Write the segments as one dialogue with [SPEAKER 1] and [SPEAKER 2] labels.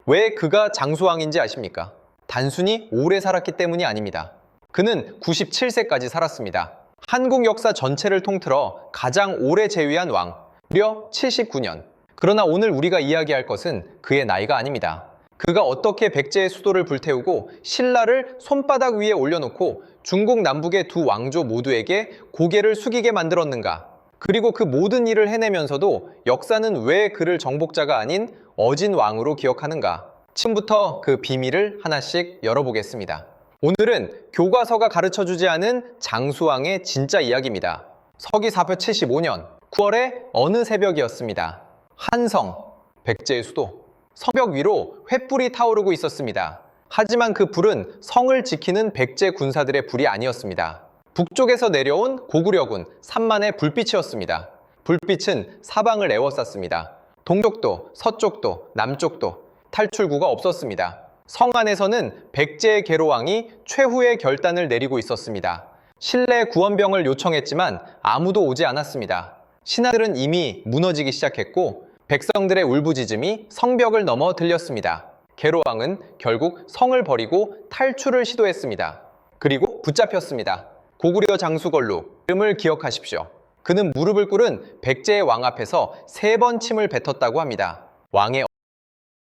[SPEAKER 1] 왜 그가 장수왕인지 아십니까? 단순히 오래 살았기 때문이 아닙니다. 그는 97세까지 살았습니다. 한국 역사 전체를 통틀어 가장 오래 재위한 왕, 무려 79년. 그러나 오늘 우리가 이야기할 것은 그의 나이가 아닙니다. 그가 어떻게 백제의 수도를 불태우고 신라를 손바닥 위에 올려놓고 중국 남북의 두 왕조 모두에게 고개를 숙이게 만들었는가? 그리고 그 모든 일을 해내면서도 역사는 왜 그를 정복자가 아닌 어진 왕으로 기억하는가? 지금부터 그 비밀을 하나씩 열어보겠습니다. 오늘은 교과서가 가르쳐주지 않은 장수왕의 진짜 이야기입니다. 서기 475년 9월의 어느 새벽이었습니다. 한성, 백제의 수도. 성벽 위로 횃불이 타오르고 있었습니다. 하지만 그 불은 성을 지키는 백제 군사들의 불이 아니었습니다. 북쪽에서 내려온 고구려군 3만의 불빛이었습니다. 불빛은 사방을 에워쌌습니다. 동쪽도, 서쪽도, 남쪽도 탈출구가 없었습니다. 성 안에서는 백제의 계로왕이 최후의 결단을 내리고 있었습니다. 신뢰 구원병을 요청했지만 아무도 오지 않았습니다. 신하들은 이미 무너지기 시작했고 백성들의 울부짖음이 성벽을 넘어 들렸습니다. 계로왕은 결국 성을 버리고 탈출을 시도했습니다. 그리고 붙잡혔습니다. 고구려 장수걸룩, 이름을 기억하십시오. 그는 무릎을 꿇은 백제의 왕 앞에서 3번 침을 뱉었다고 합니다. 왕의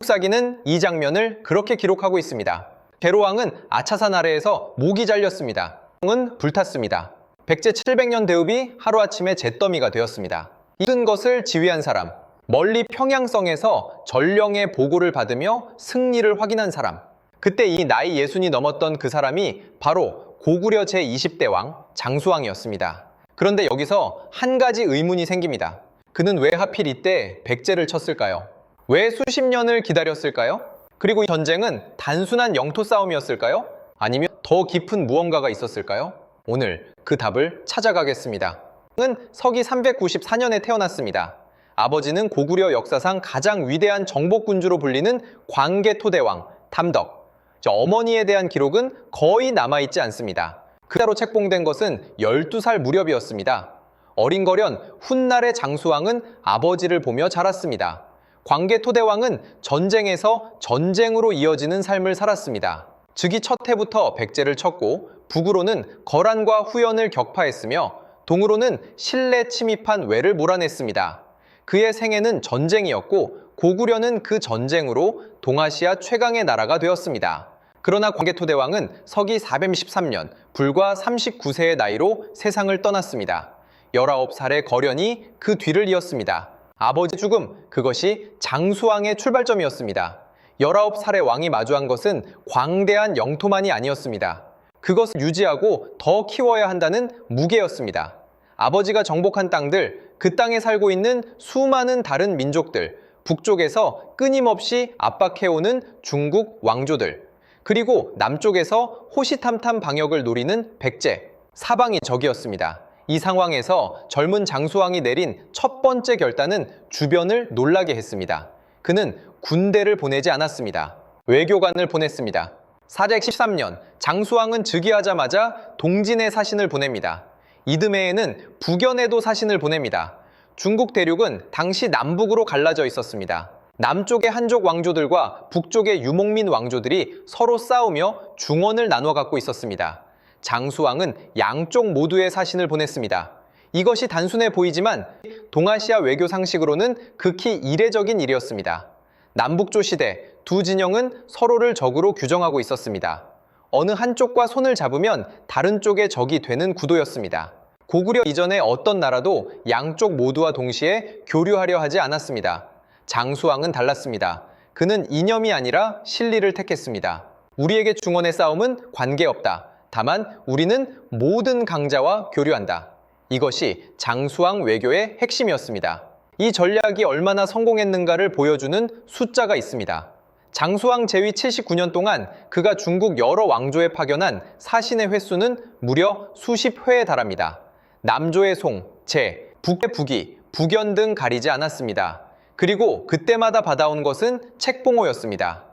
[SPEAKER 1] 사기는 이 장면을 그렇게 기록하고 있습니다. 계로왕은 아차산 아래에서 목이 잘렸습니다. 성은 불탔습니다. 백제 700년 대읍이 하루아침에 잿더미가 되었습니다. 이 모든 것을 지휘한 사람, 멀리 평양성에서 전령의 보고를 받으며 승리를 확인한 사람, 그때 이 나이 60이 넘었던 그 사람이 바로 고구려 제20대 왕 장수왕이었습니다. 그런데 여기서 한 가지 의문이 생깁니다. 그는 왜 하필 이때 백제를 쳤을까요? 왜 수십 년을 기다렸을까요? 그리고 이 전쟁은 단순한 영토 싸움이었을까요? 아니면 더 깊은 무언가가 있었을까요? 오늘 그 답을 찾아가겠습니다. 은 서기 394년에 태어났습니다. 아버지는 고구려 역사상 가장 위대한 정복군주로 불리는 광개토대왕 탐덕. 어머니에 대한 기록은 거의 남아있지 않습니다. 그대로 책봉된 것은 12살 무렵이었습니다. 어린거련 훗날의 장수왕은 아버지를 보며 자랐습니다. 광개토대왕은 전쟁에서 전쟁으로 이어지는 삶을 살았습니다. 즉위 첫 해부터 백제를 쳤고 북으로는 거란과 후연을 격파했으며 동으로는 신라에 침입한 왜를 몰아냈습니다. 그의 생애는 전쟁이었고 고구려는 그 전쟁으로 동아시아 최강의 나라가 되었습니다. 그러나 광개토대왕은 서기 413년 불과 39세의 나이로 세상을 떠났습니다. 19살의 거련이 그 뒤를 이었습니다. 아버지의 죽음, 그것이 장수왕의 출발점이었습니다. 19살의 왕이 마주한 것은 광대한 영토만이 아니었습니다. 그것을 유지하고 더 키워야 한다는 무게였습니다. 아버지가 정복한 땅들, 그 땅에 살고 있는 수많은 다른 민족들, 북쪽에서 끊임없이 압박해오는 중국 왕조들, 그리고 남쪽에서 호시탐탐 방역을 노리는 백제, 사방이 적이었습니다. 이 상황에서 젊은 장수왕이 내린 첫 번째 결단은 주변을 놀라게 했습니다. 그는 군대를 보내지 않았습니다. 외교관을 보냈습니다. 413년 장수왕은 즉위하자마자 동진에 사신을 보냅니다. 이듬해에는 북연에도 사신을 보냅니다. 중국 대륙은 당시 남북으로 갈라져 있었습니다. 남쪽의 한족 왕조들과 북쪽의 유목민 왕조들이 서로 싸우며 중원을 나눠 갖고 있었습니다. 장수왕은 양쪽 모두의 사신을 보냈습니다. 이것이 단순해 보이지만 동아시아 외교 상식으로는 극히 이례적인 일이었습니다. 남북조 시대 두 진영은 서로를 적으로 규정하고 있었습니다. 어느 한쪽과 손을 잡으면 다른 쪽의 적이 되는 구도였습니다. 고구려 이전의 어떤 나라도 양쪽 모두와 동시에 교류하려 하지 않았습니다. 장수왕은 달랐습니다. 그는 이념이 아니라 실리를 택했습니다. 우리에게 중원의 싸움은 관계없다. 다만 우리는 모든 강자와 교류한다. 이것이 장수왕 외교의 핵심이었습니다. 이 전략이 얼마나 성공했는가를 보여주는 숫자가 있습니다. 장수왕 재위 79년 동안 그가 중국 여러 왕조에 파견한 사신의 횟수는 무려 수십 회에 달합니다. 남조의 송, 제, 북의 북이, 북연 등 가리지 않았습니다. 그리고 그때마다 받아온 것은 책봉호였습니다.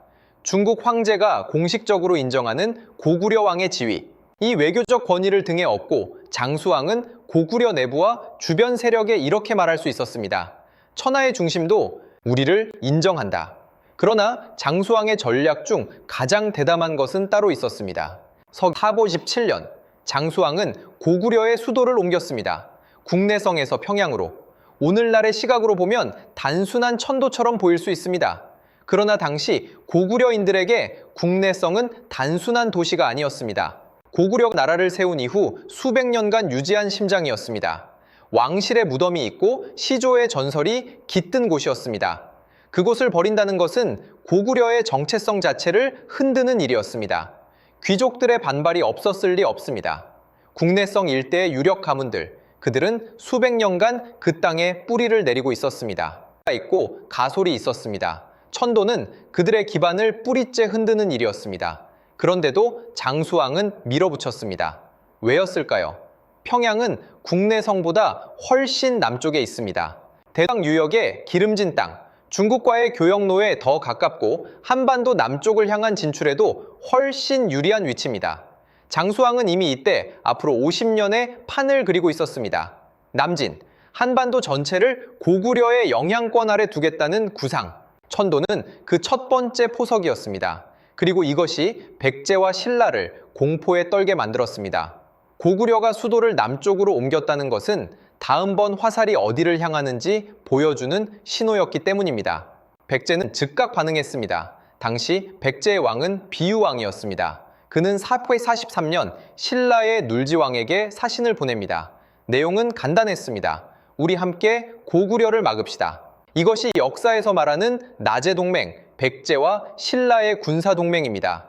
[SPEAKER 1] 중국 황제가 공식적으로 인정하는 고구려 왕의 지위, 이 외교적 권위를 등에 업고 장수왕은 고구려 내부와 주변 세력에 이렇게 말할 수 있었습니다. 천하의 중심도 우리를 인정한다. 그러나 장수왕의 전략 중 가장 대담한 것은 따로 있었습니다. 서기 457년 장수왕은 고구려의 수도를 옮겼습니다. 국내성에서 평양으로. 오늘날의 시각으로 보면 단순한 천도처럼 보일 수 있습니다. 그러나 당시 고구려인들에게 국내성은 단순한 도시가 아니었습니다. 고구려가 나라를 세운 이후 수백 년간 유지한 심장이었습니다. 왕실의 무덤이 있고 시조의 전설이 깃든 곳이었습니다. 그곳을 버린다는 것은 고구려의 정체성 자체를 흔드는 일이었습니다. 귀족들의 반발이 없었을 리 없습니다. 국내성 일대의 유력 가문들, 그들은 수백 년간 그 땅에 뿌리를 내리고 있었습니다. 있고 가솔이 있었습니다. 천도는 그들의 기반을 뿌리째 흔드는 일이었습니다. 그런데도 장수왕은 밀어붙였습니다. 왜였을까요? 평양은 국내성보다 훨씬 남쪽에 있습니다. 대강 유역의 기름진 땅, 중국과의 교역로에 더 가깝고 한반도 남쪽을 향한 진출에도 훨씬 유리한 위치입니다. 장수왕은 이미 이때 앞으로 50년의 판을 그리고 있었습니다. 남진, 한반도 전체를 고구려의 영향권 아래 두겠다는 구상. 천도는 그 첫 번째 포석이었습니다. 그리고 이것이 백제와 신라를 공포에 떨게 만들었습니다. 고구려가 수도를 남쪽으로 옮겼다는 것은 다음번 화살이 어디를 향하는지 보여주는 신호였기 때문입니다. 백제는 즉각 반응했습니다. 당시 백제의 왕은 비유왕이었습니다. 그는 443년 신라의 눌지왕에게 사신을 보냅니다. 내용은 간단했습니다. 우리 함께 고구려를 막읍시다. 이것이 역사에서 말하는 나제동맹, 백제와 신라의 군사동맹입니다.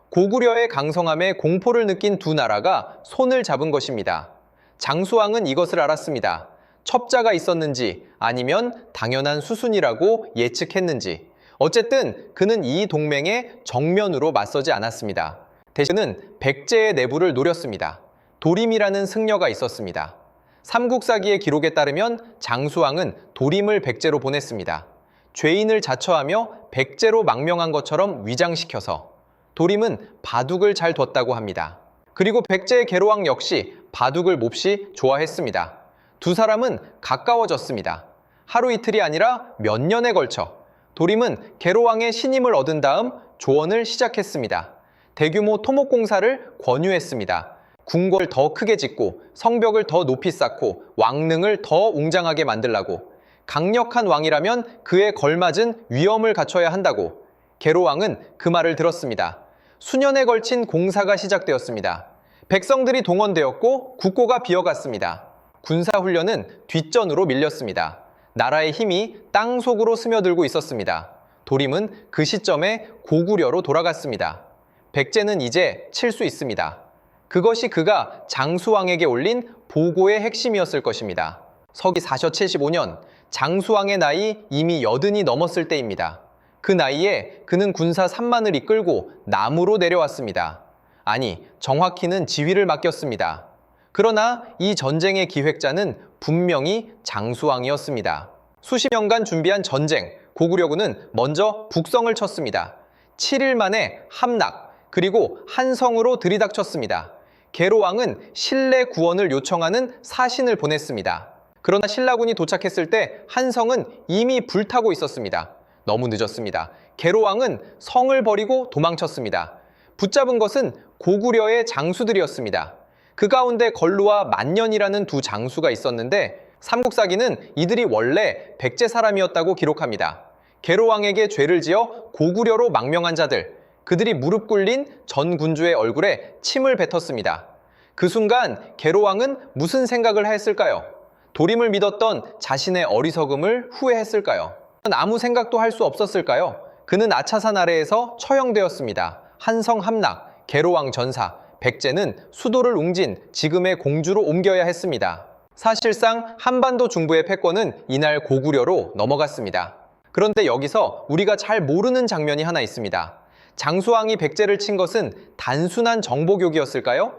[SPEAKER 1] 고구려의 강성함에 공포를 느낀 두 나라가 손을 잡은 것입니다. 장수왕은 이것을 알았습니다. 첩자가 있었는지 아니면 당연한 수순이라고 예측했는지. 어쨌든 그는 이 동맹에 정면으로 맞서지 않았습니다. 대신은 백제의 내부를 노렸습니다. 도림이라는 승려가 있었습니다. 삼국사기의 기록에 따르면 장수왕은 도림을 백제로 보냈습니다. 죄인을 자처하며 백제로 망명한 것처럼 위장시켜서. 도림은 바둑을 잘 뒀다고 합니다. 그리고 백제의 계로왕 역시 바둑을 몹시 좋아했습니다. 두 사람은 가까워졌습니다. 하루 이틀이 아니라 몇 년에 걸쳐. 도림은 계로왕의 신임을 얻은 다음 조언을 시작했습니다. 대규모 토목공사를 권유했습니다. 궁궐을 더 크게 짓고 성벽을 더 높이 쌓고 왕릉을 더 웅장하게 만들라고. 강력한 왕이라면 그에 걸맞은 위엄을 갖춰야 한다고. 계로왕은 그 말을 들었습니다. 수년에 걸친 공사가 시작되었습니다. 백성들이 동원되었고 국고가 비어갔습니다. 군사훈련은 뒷전으로 밀렸습니다. 나라의 힘이 땅속으로 스며들고 있었습니다. 도림은 그 시점에 고구려로 돌아갔습니다. 백제는 이제 칠 수 있습니다. 그것이 그가 장수왕에게 올린 보고의 핵심이었을 것입니다. 서기 475년 장수왕의 나이 이미 80이 넘었을 때입니다. 그 나이에 그는 군사 3만을 이끌고 남으로 내려왔습니다. 아니, 정확히는 지휘를 맡겼습니다. 그러나 이 전쟁의 기획자는 분명히 장수왕이었습니다. 수십 년간 준비한 전쟁, 고구려군은 먼저 북성을 쳤습니다. 7일 만에 함락, 그리고 한성으로 들이닥쳤습니다. 계로왕은 신뢰 구원을 요청하는 사신을 보냈습니다. 그러나 신라군이 도착했을 때 한성은 이미 불타고 있었습니다. 너무 늦었습니다. 계로왕은 성을 버리고 도망쳤습니다. 붙잡은 것은 고구려의 장수들이었습니다. 그 가운데 걸루와 만년이라는 두 장수가 있었는데 삼국사기는 이들이 원래 백제 사람이었다고 기록합니다. 계로왕에게 죄를 지어 고구려로 망명한 자들, 그들이 무릎 꿇린 전 군주의 얼굴에 침을 뱉었습니다. 그 순간 계로왕은 무슨 생각을 했을까요? 도림을 믿었던 자신의 어리석음을 후회했을까요? 아무 생각도 할 수 없었을까요? 그는 아차산 아래에서 처형되었습니다. 한성 함락, 계로왕 전사, 백제는 수도를 웅진 지금의 공주로 옮겨야 했습니다. 사실상 한반도 중부의 패권은 이날 고구려로 넘어갔습니다. 그런데 여기서 우리가 잘 모르는 장면이 하나 있습니다. 장수왕이 백제를 친 것은 단순한 정복욕이었을까요?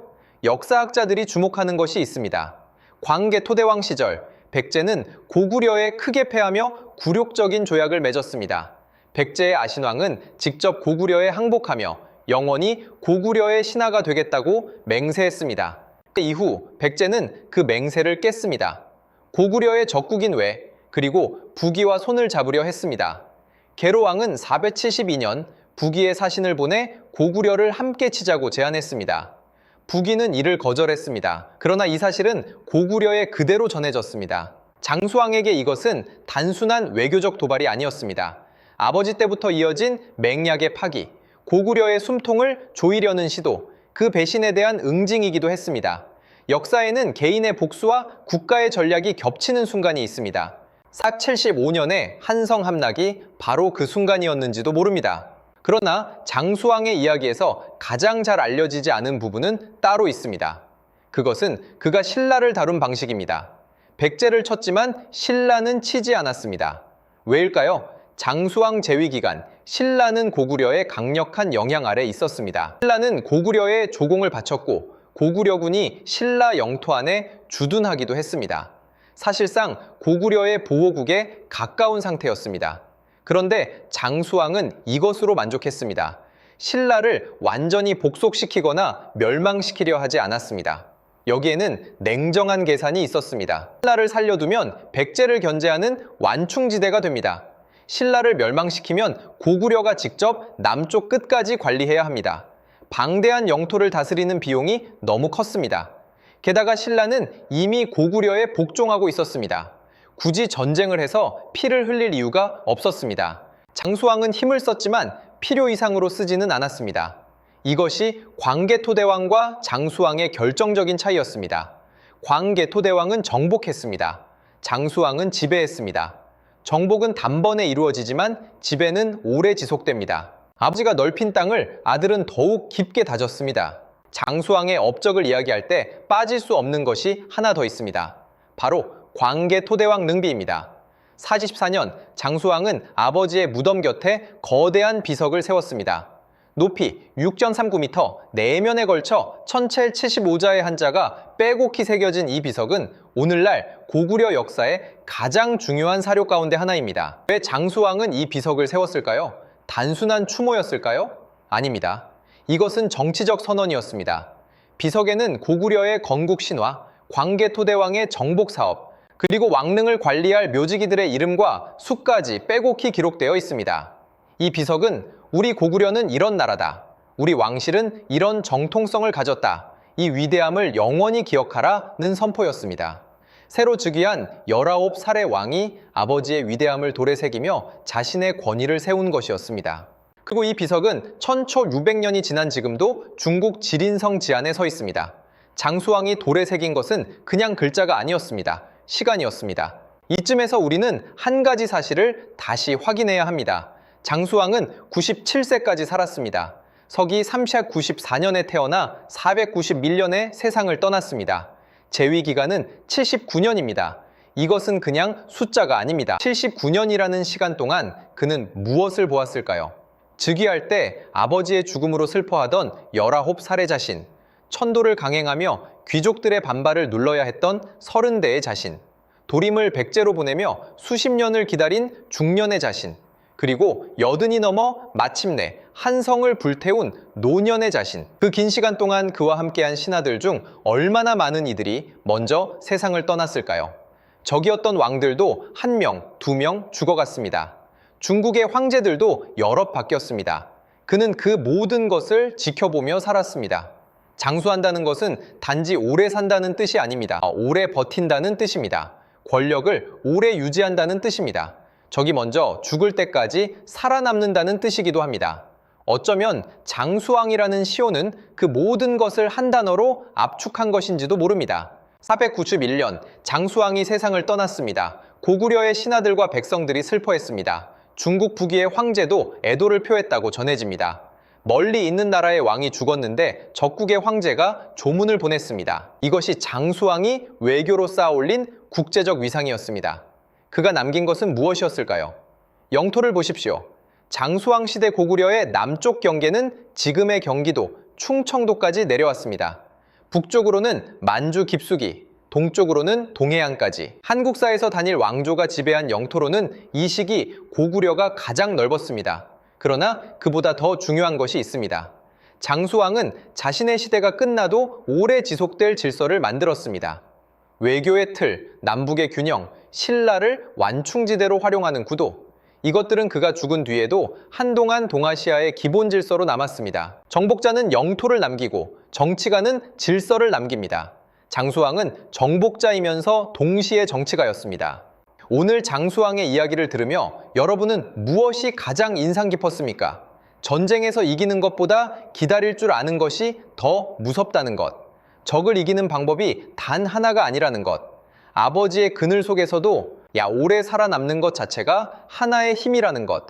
[SPEAKER 1] 역사학자들이 주목하는 것이 있습니다. 광개 토대왕 시절 백제는 고구려에 크게 패하며 굴욕적인 조약을 맺었습니다. 백제의 아신왕은 직접 고구려에 항복하며 영원히 고구려의 신하가 되겠다고 맹세했습니다. 이후 백제는 그 맹세를 깼습니다. 고구려의 적국인 외, 그리고 부귀와 손을 잡으려 했습니다. 계로왕은 472년 부기의 사신을 보내 고구려를 함께 치자고 제안했습니다. 부기는 이를 거절했습니다. 그러나 이 사실은 고구려에 그대로 전해졌습니다. 장수왕에게 이것은 단순한 외교적 도발이 아니었습니다. 아버지 때부터 이어진 맹약의 파기, 고구려의 숨통을 조이려는 시도, 그 배신에 대한 응징이기도 했습니다. 역사에는 개인의 복수와 국가의 전략이 겹치는 순간이 있습니다. 475년의 한성 함락이 바로 그 순간이었는지도 모릅니다. 그러나 장수왕의 이야기에서 가장 잘 알려지지 않은 부분은 따로 있습니다. 그것은 그가 신라를 다룬 방식입니다. 백제를 쳤지만 신라는 치지 않았습니다. 왜일까요? 장수왕 재위 기간, 신라는 고구려의 강력한 영향 아래 있었습니다. 신라는 고구려에 조공을 바쳤고 고구려군이 신라 영토 안에 주둔하기도 했습니다. 사실상 고구려의 보호국에 가까운 상태였습니다. 그런데 장수왕은 이것으로 만족했습니다. 신라를 완전히 복속시키거나 멸망시키려 하지 않았습니다. 여기에는 냉정한 계산이 있었습니다. 신라를 살려두면 백제를 견제하는 완충지대가 됩니다. 신라를 멸망시키면 고구려가 직접 남쪽 끝까지 관리해야 합니다. 방대한 영토를 다스리는 비용이 너무 컸습니다. 게다가 신라는 이미 고구려에 복종하고 있었습니다. 굳이 전쟁을 해서 피를 흘릴 이유가 없었습니다. 장수왕은 힘을 썼지만 필요 이상으로 쓰지는 않았습니다. 이것이 광개토대왕과 장수왕의 결정적인 차이였습니다. 광개토대왕은 정복했습니다. 장수왕은 지배했습니다. 정복은 단번에 이루어지지만 지배는 오래 지속됩니다. 아버지가 넓힌 땅을 아들은 더욱 깊게 다졌습니다. 장수왕의 업적을 이야기할 때 빠질 수 없는 것이 하나 더 있습니다. 바로 광개토대왕 능비입니다. 44년 장수왕은 아버지의 무덤 곁에 거대한 비석을 세웠습니다. 높이 6.39m, 내면에 걸쳐 1075자의 한자가 빼곡히 새겨진 이 비석은 오늘날 고구려 역사의 가장 중요한 사료 가운데 하나입니다. 왜 장수왕은 이 비석을 세웠을까요? 단순한 추모였을까요? 아닙니다. 이것은 정치적 선언이었습니다. 비석에는 고구려의 건국 신화, 광개토대왕의 정복 사업, 그리고 왕릉을 관리할 묘지기들의 이름과 수까지 빼곡히 기록되어 있습니다. 이 비석은 우리 고구려는 이런 나라다. 우리 왕실은 이런 정통성을 가졌다. 이 위대함을 영원히 기억하라는 선포였습니다. 새로 즉위한 19살의 왕이 아버지의 위대함을 돌에 새기며 자신의 권위를 세운 것이었습니다. 그리고 이 비석은 천초 600년이 지난 지금도 중국 지린성 지안에 서 있습니다. 장수왕이 돌에 새긴 것은 그냥 글자가 아니었습니다. 시간이었습니다. 이쯤에서 우리는 한 가지 사실을 다시 확인해야 합니다. 장수왕은 97세까지 살았습니다. 서기 394년에 태어나 491년에 세상을 떠났습니다. 재위 기간은 79년입니다. 이것은 그냥 숫자가 아닙니다. 79년이라는 시간 동안 그는 무엇을 보았을까요? 즉위할 때 아버지의 죽음으로 슬퍼하던 19살의 자신, 천도를 강행하며 귀족들의 반발을 눌러야 했던 30대의 자신, 도림을 백제로 보내며 수십 년을 기다린 중년의 자신, 그리고 80이 넘어 마침내 한성을 불태운 노년의 자신. 그 긴 시간 동안 그와 함께한 신하들 중 얼마나 많은 이들이 먼저 세상을 떠났을까요? 적이었던 왕들도 1명, 2명 죽어갔습니다. 중국의 황제들도 여럿 바뀌었습니다. 그는 그 모든 것을 지켜보며 살았습니다. 장수한다는 것은 단지 오래 산다는 뜻이 아닙니다. 오래 버틴다는 뜻입니다. 권력을 오래 유지한다는 뜻입니다. 적이 먼저 죽을 때까지 살아남는다는 뜻이기도 합니다. 어쩌면 장수왕이라는 시호는 그 모든 것을 한 단어로 압축한 것인지도 모릅니다. 491년 장수왕이 세상을 떠났습니다. 고구려의 신하들과 백성들이 슬퍼했습니다. 중국 북위의 황제도 애도를 표했다고 전해집니다. 멀리 있는 나라의 왕이 죽었는데 적국의 황제가 조문을 보냈습니다. 이것이 장수왕이 외교로 쌓아올린 국제적 위상이었습니다. 그가 남긴 것은 무엇이었을까요? 영토를 보십시오. 장수왕 시대 고구려의 남쪽 경계는 지금의 경기도, 충청도까지 내려왔습니다. 북쪽으로는 만주 깊숙이, 동쪽으로는 동해안까지. 한국사에서 단일 왕조가 지배한 영토로는 이 시기 고구려가 가장 넓었습니다. 그러나 그보다 더 중요한 것이 있습니다. 장수왕은 자신의 시대가 끝나도 오래 지속될 질서를 만들었습니다. 외교의 틀, 남북의 균형, 신라를 완충지대로 활용하는 구도. 이것들은 그가 죽은 뒤에도 한동안 동아시아의 기본 질서로 남았습니다. 정복자는 영토를 남기고 정치가는 질서를 남깁니다. 장수왕은 정복자이면서 동시에 정치가였습니다. 오늘 장수왕의 이야기를 들으며 여러분은 무엇이 가장 인상 깊었습니까? 전쟁에서 이기는 것보다 기다릴 줄 아는 것이 더 무섭다는 것. 적을 이기는 방법이 단 하나가 아니라는 것. 아버지의 그늘 속에서도 오래 살아남는 것 자체가 하나의 힘이라는 것.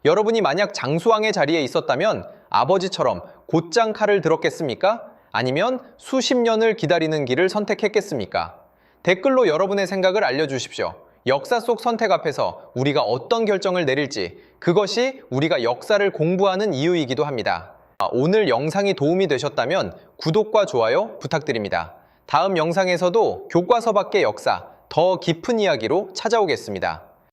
[SPEAKER 1] 여러분이 만약 장수왕의 자리에 있었다면 아버지처럼 곧장 칼을 들었겠습니까? 아니면 수십 년을 기다리는 길을 선택했겠습니까? 댓글로 여러분의 생각을 알려주십시오. 역사 속 선택 앞에서 우리가 어떤 결정을 내릴지, 그것이 우리가 역사를 공부하는 이유이기도 합니다. 오늘 영상이 도움이 되셨다면 구독과 좋아요 부탁드립니다. 다음 영상에서도 교과서 밖의 역사, 더 깊은 이야기로 찾아오겠습니다.